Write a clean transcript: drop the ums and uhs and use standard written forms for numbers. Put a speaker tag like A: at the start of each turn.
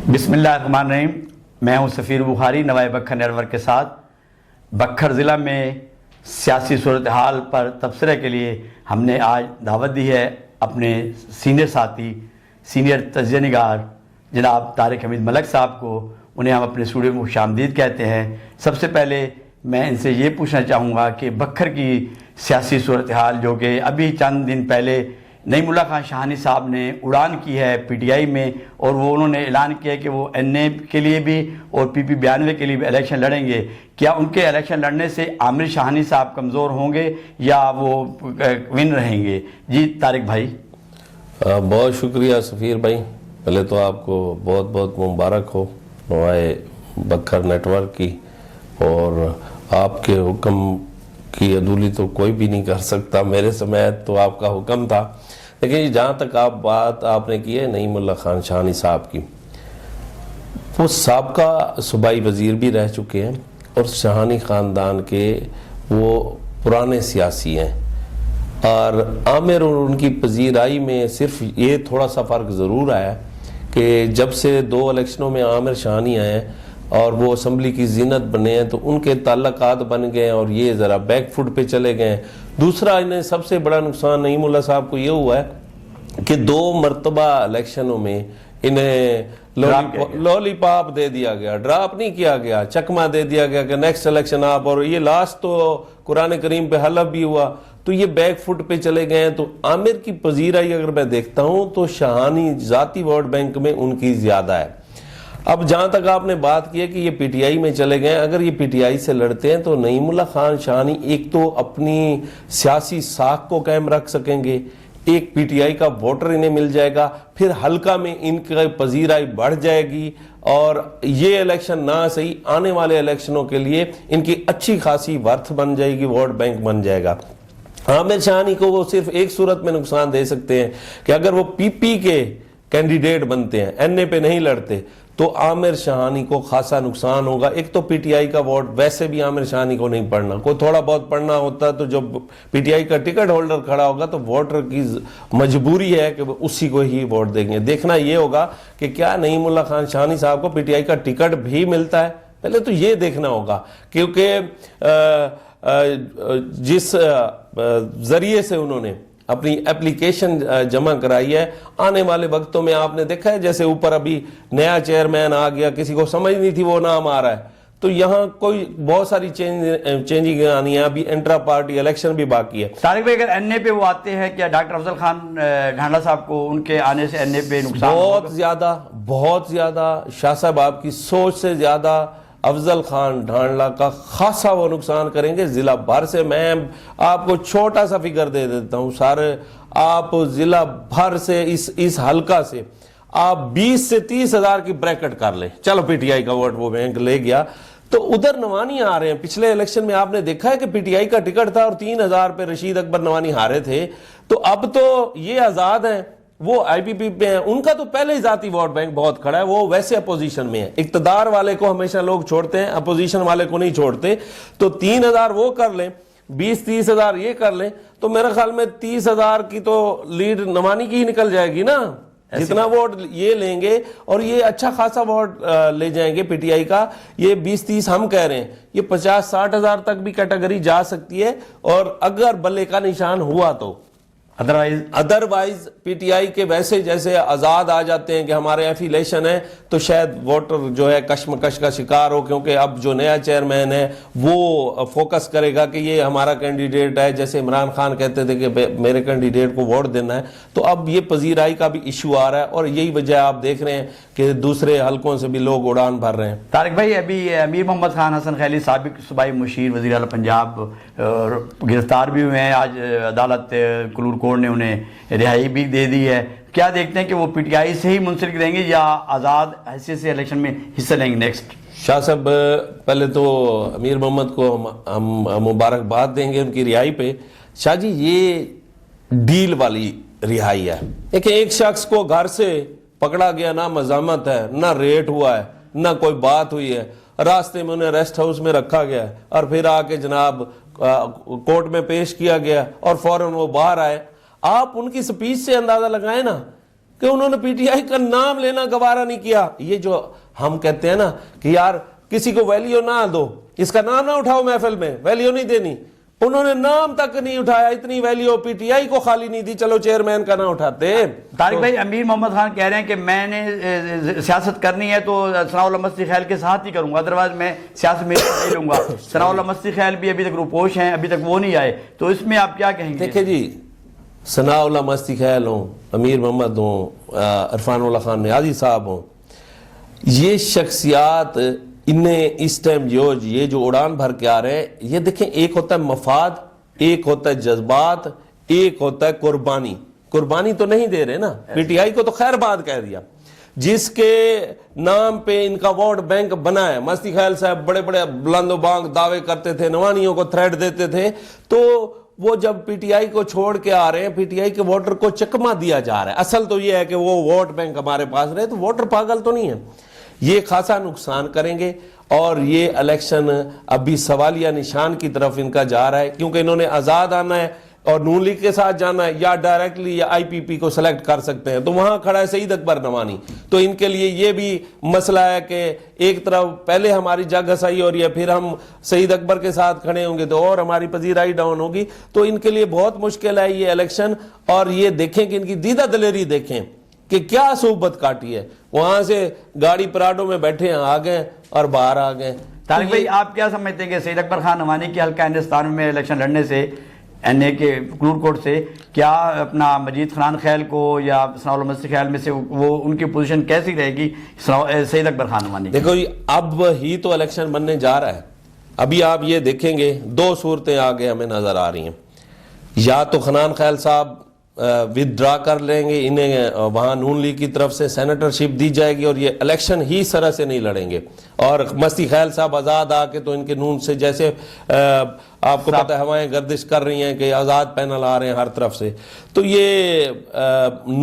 A: بسم اللہ الرحمن الرحیم. میں ہوں سفیر بخاری نوائے بکھر نیٹ ورک کے ساتھ. بکھر ضلع میں سیاسی صورتحال پر تبصرے کے لیے ہم نے آج دعوت دی ہے اپنے سینئر ساتھی سینئر تجزیہ نگار جناب طارق حمید ملک صاحب کو. انہیں ہم اپنے اسٹوڈیو میں خوش آمدید کہتے ہیں. سب سے پہلے میں ان سے یہ پوچھنا چاہوں گا کہ بکھر کی سیاسی صورتحال جو کہ ابھی چند دن پہلے نعیم اللہ خان شاہانی صاحب نے اڑان کی ہے پی ٹی آئی میں، اور وہ انہوں نے اعلان کیا کہ وہ این اے کے لیے بھی اور پی پی 92 کے لیے بھی الیکشن لڑیں گے. کیا ان کے الیکشن لڑنے سے عامر شاہانی صاحب کمزور ہوں گے یا وہ ون رہیں گے؟ جی طارق بھائی.
B: بہت شکریہ سفیر بھائی. پہلے تو آپ کو بہت بہت مبارک ہو نوائے بکھر نیٹ ورک کی. اور آپ کے حکم کی عدولی تو کوئی بھی نہیں کر سکتا، میرے سمیت تو آپ کا حکم تھا. لیکن جہاں تک آپ نے کی ہے نعیم اللہ خان شاہانی صاحب کی، وہ سابقہ صوبائی وزیر بھی رہ چکے ہیں اور شاہانی خاندان کے وہ پرانے سیاسی ہیں. اور عامر اور ان کی پذیرائی میں صرف یہ تھوڑا سا فرق ضرور آیا کہ جب سے 2 الیکشنوں میں عامر شاہانی آئے اور وہ اسمبلی کی زینت بنے ہیں تو ان کے تعلقات بن گئے اور یہ ذرا بیک فٹ پہ چلے گئے. دوسرا انہیں سب سے بڑا نقصان نعیم اللہ صاحب کو یہ ہوا ہے کہ 2 مرتبہ الیکشنوں میں انہیں لولی پاپ دے دیا گیا، ڈراپ نہیں کیا گیا، چکمہ دے دیا گیا کہ نیکسٹ الیکشن آپ. اور یہ لاسٹ تو قرآن کریم پہ حلف بھی ہوا تو یہ بیک فٹ پہ چلے گئے ہیں. تو عامر کی پذیرائی اگر میں دیکھتا ہوں تو شاہانی ذاتی ووٹ بینک میں ان کی زیادہ ہے. اب جہاں تک آپ نے بات کی ہے کہ یہ پی ٹی آئی میں چلے گئے، اگر یہ پی ٹی آئی سے لڑتے ہیں تو نعیم اللہ خان شاہانی ایک تو اپنی سیاسی ساکھ کو قائم رکھ سکیں گے، ایک پی ٹی آئی کا ووٹر انہیں مل جائے گا، پھر حلقہ میں ان کی پذیرائی بڑھ جائے گی اور یہ الیکشن نہ صحیح آنے والے الیکشنوں کے لیے ان کی اچھی خاصی ورتھ بن جائے گی، ووٹ بینک بن جائے گا. عامر شاہانی کو وہ صرف ایک صورت میں نقصان دے سکتے ہیں کہ اگر وہ پی پی کے کینڈیڈیٹ بنتے ہیں، این اے پہ نہیں لڑتے، تو عامر شاہانی کو خاصا نقصان ہوگا. ایک تو پی ٹی آئی کا ووٹ ویسے بھی عامر شاہانی کو نہیں پڑنا، کوئی تھوڑا بہت پڑنا ہوتا تو جب پی ٹی آئی کا ٹکٹ ہولڈر کھڑا ہوگا تو ووٹر کی مجبوری ہے کہ وہ اسی کو ہی ووٹ دیں گے. دیکھنا یہ ہوگا کہ کیا نعیم اللہ خان شاہانی صاحب کو پی ٹی آئی کا ٹکٹ بھی ملتا ہے. پہلے تو یہ دیکھنا ہوگا کیونکہ جس ذریعے سے انہوں نے اپنی اپلیکیشن جمع کرائی ہے، آنے والے وقتوں میں آپ نے دیکھا ہے جیسے اوپر ابھی نیا چیئرمین آ گیا، کسی کو سمجھ نہیں تھی وہ نام آ رہا ہے، تو یہاں کوئی بہت ساری چینجنگ آنی ہے. ابھی انٹرا پارٹی الیکشن بھی باقی ہے.
A: طارق بھائی اگر این اے پہ وہ آتے ہیں کیا ڈاکٹر افضل خان ڈھانڈا صاحب کو ان کے آنے سے این اے پہ نقصان
B: بہت زیادہ شاہ صاحب آپ کی سوچ سے زیادہ افضل خان ڈھانڈلا کا خاصا وہ نقصان کریں گے ضلع بھر سے. میں آپ کو چھوٹا سا فگر دے دیتا ہوں، سارے آپ ضلع بھر سے اس حلقہ سے آپ 20 سے 30 ہزار کی بریکٹ کر لیں. چلو پی ٹی آئی کا ووٹ وہ بینک لے گیا تو ادھر نوانی آ رہے ہیں. پچھلے الیکشن میں آپ نے دیکھا ہے کہ پی ٹی آئی کا ٹکٹ تھا اور 3000 پہ رشید اکبر نوانی ہارے تھے. تو اب تو یہ آزاد ہیں، وہ آئی پی پی پہ ہیں، ان کا تو پہلے ہی ذاتی ووٹ بینک بہت کھڑا ہے. وہ ویسے اپوزیشن میں ہے، اقتدار والے کو ہمیشہ لوگ چھوڑتے ہیں، اپوزیشن والے کو نہیں چھوڑتے. تو 3000 وہ کر لیں، 20-30 ہزار یہ کر لیں تو میرے خیال میں 30,000 کی تو لیڈ نوانی کی ہی نکل جائے گی نا. جتنا ووٹ یہ لیں گے اور یہ اچھا خاصا ووٹ لے جائیں گے پی ٹی آئی کا. یہ 20-30 ہم کہہ رہے ہیں، یہ 50-60 ہزار تک بھی کیٹیگری جا سکتی ہے. اور اگر بلے کا نشان ہوا تو ادروائز پی ٹی آئی کے ویسے جیسے آزاد آ جاتے ہیں کہ ہمارے ایفیلیشن ہے تو شاید ووٹر جو ہے کشمکش کا شکار ہو، کیونکہ اب جو نیا چیئرمین ہے وہ فوکس کرے گا کہ یہ ہمارا کینڈیڈیٹ ہے. جیسے عمران خان کہتے تھے کہ میرے کینڈیڈیٹ کو ووٹ دینا ہے، تو اب یہ پذیرائی کا بھی ایشو آ رہا ہے اور یہی وجہ آپ دیکھ رہے ہیں کہ دوسرے حلقوں سے بھی لوگ اڑان بھر رہے ہیں.
A: طارق بھائی ابھی امیر محمد خان حسن خیلی سابق صوبائی مشیر وزیر اعلیٰ پنجاب گرفتار بھی ہوئے ہیں. آج عدالت کلور کورٹ نے انہیں رہائی بھی دے دی ہے. کیا دیکھتے ہیں کہ وہ پی ٹی آئی سے ہی منسلک رہیں گے یا آزاد حیثیت سے الیکشن میں حصہ لیں گے نیکسٹ؟
B: شاہ صاحب پہلے تو امیر محمد کو ہم مبارکباد دیں گے ان کی رہائی پہ. شاہ جی یہ ڈیل والی رہائی ہے. دیکھیں ایک شخص کو گھر سے پکڑا گیا، نہ مزاحمت ہے، نہ ریٹ ہوا ہے، نہ کوئی بات ہوئی ہے، راستے میں انہیں ریسٹ ہاؤس میں رکھا گیا اور پھر آ کے جناب کورٹ میں پیش کیا گیا اور فوراً وہ باہر آئے. آپ ان کی سپیچ سے اندازہ لگائیں نا کہ انہوں نے پی ٹی آئی کا نام لینا گوارا نہیں کیا. یہ جو ہم کہتے ہیں نا کہ یار کسی کو ویلیو نہ دو, اس کا نام نہ اٹھاؤ محفل میں, ویلیو نہیں دینی, انہوں نے نام تک نہیں اٹھایا. اتنی ویلیو پی ٹی آئی کو خالی نہیں دی, چلو چیئرمین کا نہ اٹھاتے.
A: طارق بھائی, امیر محمد خان کہہ رہے ہیں کہ میں نے سیاست کرنی ہے تو ثناء اللہ مستی خیل کے ساتھ ہی کروں گا, ادروائز میں سیاست میں نہیں لوں گا. ثناء اللہ مستی خیل بھی ابھی تک روپوش ہیں, ابھی تک وہ نہیں آئے, تو اس میں آپ کیا کہیں گے؟
B: دیکھیں جی, ثناء اللہ مستی خیل ہوں, امیر محمد ہوں, عرفان اللہ خان نیازی صاحب ہوں, یہ شخصیات انہیں اس ٹائم یہ جو اڑان بھر کے آ رہے ہیں, یہ دیکھیں ایک ہوتا ہے مفاد, ایک ہوتا ہے جذبات, ایک ہوتا ہے قربانی. قربانی تو نہیں دے رہے نا, پی ٹی آئی کو تو خیر بات کہہ دیا, جس کے نام پہ ان کا ووٹ بینک بنا ہے. مستی خیل صاحب بڑے بڑے بلند و بانگ دعوے کرتے تھے, نوانیوں کو تھریٹ دیتے تھے, تو وہ جب پی ٹی آئی کو چھوڑ کے آ رہے ہیں, پی ٹی آئی کے ووٹر کو چکما دیا جا رہا ہے. اصل تو یہ ہے کہ وہ ووٹ بینک ہمارے پاس رہے, تو ووٹر پاگل تو نہیں ہے, یہ خاصا نقصان کریں گے. اور یہ الیکشن ابھی سوالیہ نشان کی طرف ان کا جا رہا ہے, کیونکہ انہوں نے آزاد آنا ہے اور نون لیگ کے ساتھ جانا ہے, یا ڈائریکٹلی یا آئی پی پی کو سلیکٹ کر سکتے ہیں. تو وہاں کھڑا ہے سعید اکبر نوانی, تو ان کے لیے یہ بھی مسئلہ ہے کہ ایک طرف پہلے ہماری جگ ہسائی ہو رہی ہے, پھر ہم سعید اکبر کے ساتھ کھڑے ہوں گے تو اور ہماری پذیرائی ڈاؤن ہوگی. تو ان کے لیے بہت مشکل ہے یہ الیکشن. اور یہ دیکھیں کہ ان کی دیدہ دلیری دیکھیں کہ کیا صحبت کاٹی ہے, وہاں سے گاڑی پراڈو میں بیٹھے ہیں, آ گئے اور باہر آ گئے.
A: طارق بھائی, آپ کیا سمجھتے ہیں کہ سعید اکبر خان نوانی کے حلقہ ہندوستان میں الیکشن لڑنے سے, این اے کے کلور کوٹ سے, کیا اپنا مجید خان خیل کو یا ثناء اللہ مستی خیل میں سے وہ ان کی پوزیشن کیسی رہے گی سعید اکبر خان نوانی؟
B: دیکھو جی, اب ہی تو الیکشن بننے جا رہا ہے. ابھی آپ یہ دیکھیں گے دو صورتیں آگے ہمیں نظر آ رہی ہیں. یا تو خنان خیل صاحب ودرا کر لیں گے, انہیں وہاں نون لیگ کی طرف سے سینیٹرشپ دی جائے گی اور یہ الیکشن ہی سرح سے نہیں لڑیں گے. اور مستی خیل صاحب آزاد آ کے تو ان کے نون سے جیسے آپ کو پتہ ہے ہوائیں گردش کر رہی ہیں کہ آزاد پینل آ رہے ہیں ہر طرف سے, تو یہ نون